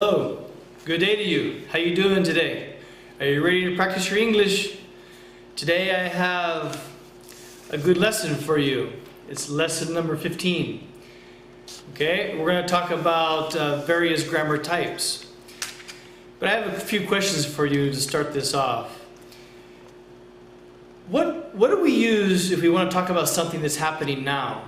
Hello, good day to you. How you doing today? Are you ready to practice your English? Today I have a good lesson for you. It's lesson number 15. Okay, we're going to talk about various grammar types. But I have a few questions for you to start this off. What do we use if we want to talk about something that's happening now?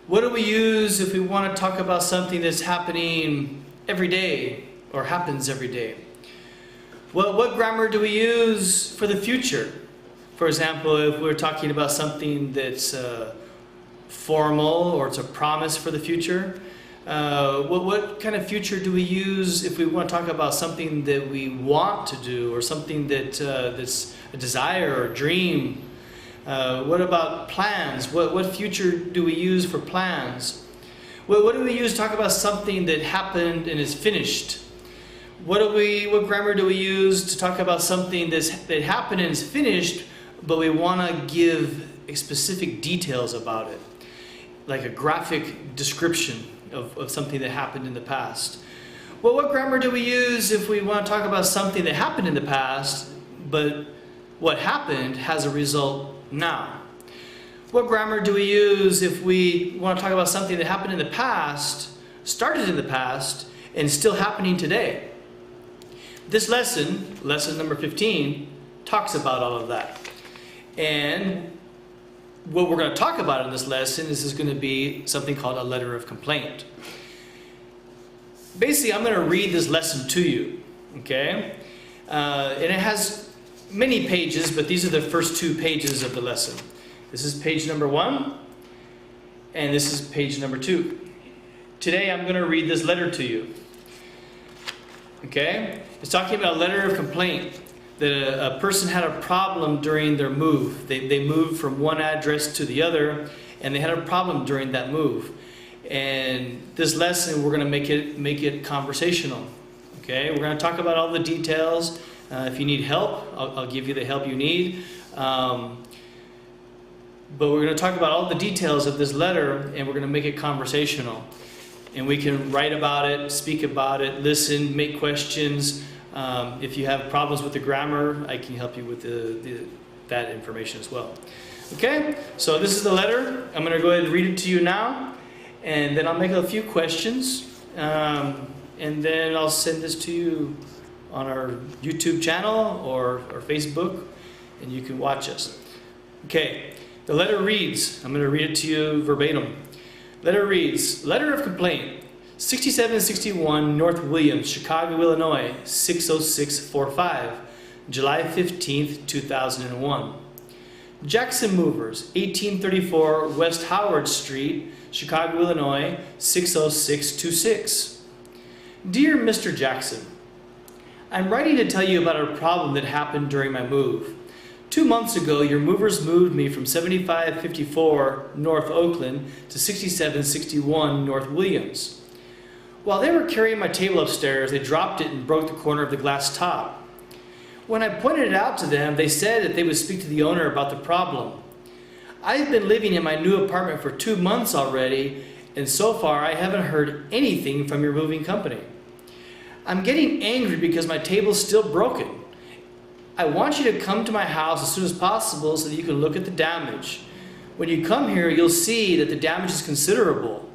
What do we use if we want to talk about something that's happening every day or happens every day? What grammar do we use for the future? For example, if we're talking about something that's formal or it's a promise for the future, what kind of future do we use if we want to talk about something that we want to do or something that's a desire or dream? What about plans? What future do we use for plans? What do we use to talk about something that happened and is finished? What grammar do we use to talk about something that happened and is finished, but we want to give specific details about it, like a graphic description of something that happened in the past? Well, what grammar do we use if we want to talk about something that happened in the past, but what happened has a result now? What grammar do we use if we want to talk about something that happened in the past, started in the past, and is still happening today? This lesson, lesson number 15, talks about all of that. And what we're going to talk about in this lesson is going to be something called a letter of complaint. Basically, I'm going to read this lesson to you, okay? And it has many pages, but these are the first 2 pages of the lesson. This is page number 1, and this is page number 2. Today I'm going to read this letter to you. Okay? It's talking about a letter of complaint, that a person had a problem during their move. They moved from one address to the other, and they had a problem during that move. And this lesson, we're going to make it conversational. Okay? We're going to talk about all the details. If you need help, I'll give you the help you need. But we're going to talk about all the details of this letter, and we're going to make it conversational. And we can write about it, speak about it, listen, make questions. If you have problems with the grammar, I can help you with that information as well. Okay, so this is the letter. I'm going to go ahead and read it to you now, and then I'll make a few questions, and then I'll send this to you on our YouTube channel or Facebook, and you can watch us. Okay. The letter reads, I'm going to read it to you verbatim. Letter reads, letter of complaint, 6761 North Williams, Chicago, Illinois, 60645, July 15th, 2001. Jackson Movers, 1834 West Howard Street, Chicago, Illinois, 60626. Dear Mr. Jackson, I'm writing to tell you about a problem that happened during my move. 2 months ago, your movers moved me from 7554 North Oakland to 6761 North Williams. While they were carrying my table upstairs, they dropped it and broke the corner of the glass top. When I pointed it out to them, they said that they would speak to the owner about the problem. I've been living in my new apartment for 2 months already, and so far I haven't heard anything from your moving company. I'm getting angry because my table's still broken. I want you to come to my house as soon as possible so that you can look at the damage. When you come here, you'll see that the damage is considerable.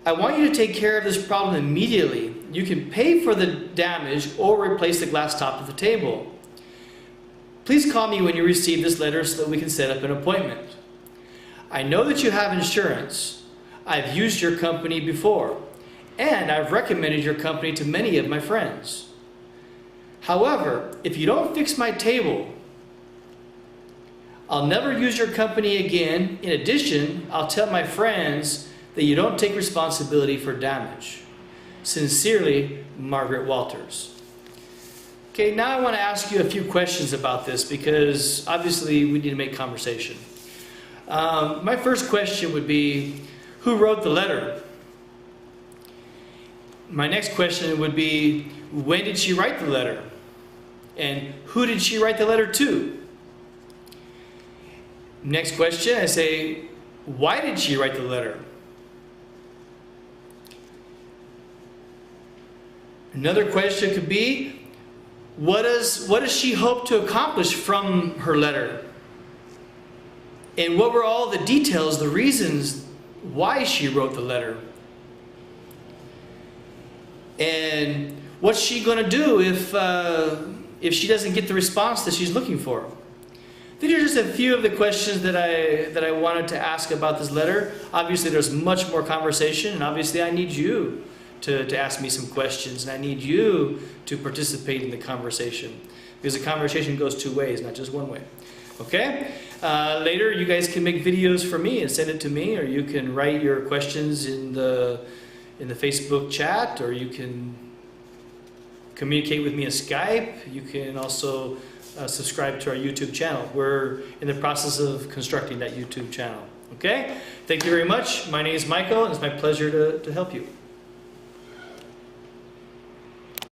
I want you to take care of this problem immediately. You can pay for the damage or replace the glass top of the table. Please call me when you receive this letter so that we can set up an appointment. I know that you have insurance. I've used your company before, and I've recommended your company to many of my friends. However, if you don't fix my table, I'll never use your company again. In addition, I'll tell my friends that you don't take responsibility for damage. Sincerely, Margaret Walters. Okay, now I want to ask you a few questions about this because obviously we need to make conversation. My first question would be, who wrote the letter? My next question would be, when did she write the letter? And who did she write the letter to? Next question, I say, why did she write the letter? Another question could be, what does she hope to accomplish from her letter? And what were all the details, the reasons why she wrote the letter? And what's she going to do if she doesn't get the response that she's looking for? These are just a few of the questions that I wanted to ask about this letter. Obviously, there's much more conversation, and obviously I need you to ask me some questions, and I need you to participate in the conversation, because the conversation goes two ways, not just one way. Okay? Later, you guys can make videos for me and send it to me, or you can write your questions in the Facebook chat, or you can communicate with me on Skype. You can also subscribe to our YouTube channel. We're in the process of constructing that YouTube channel. Okay? Thank you very much. My name is Michael, and it's my pleasure to help you.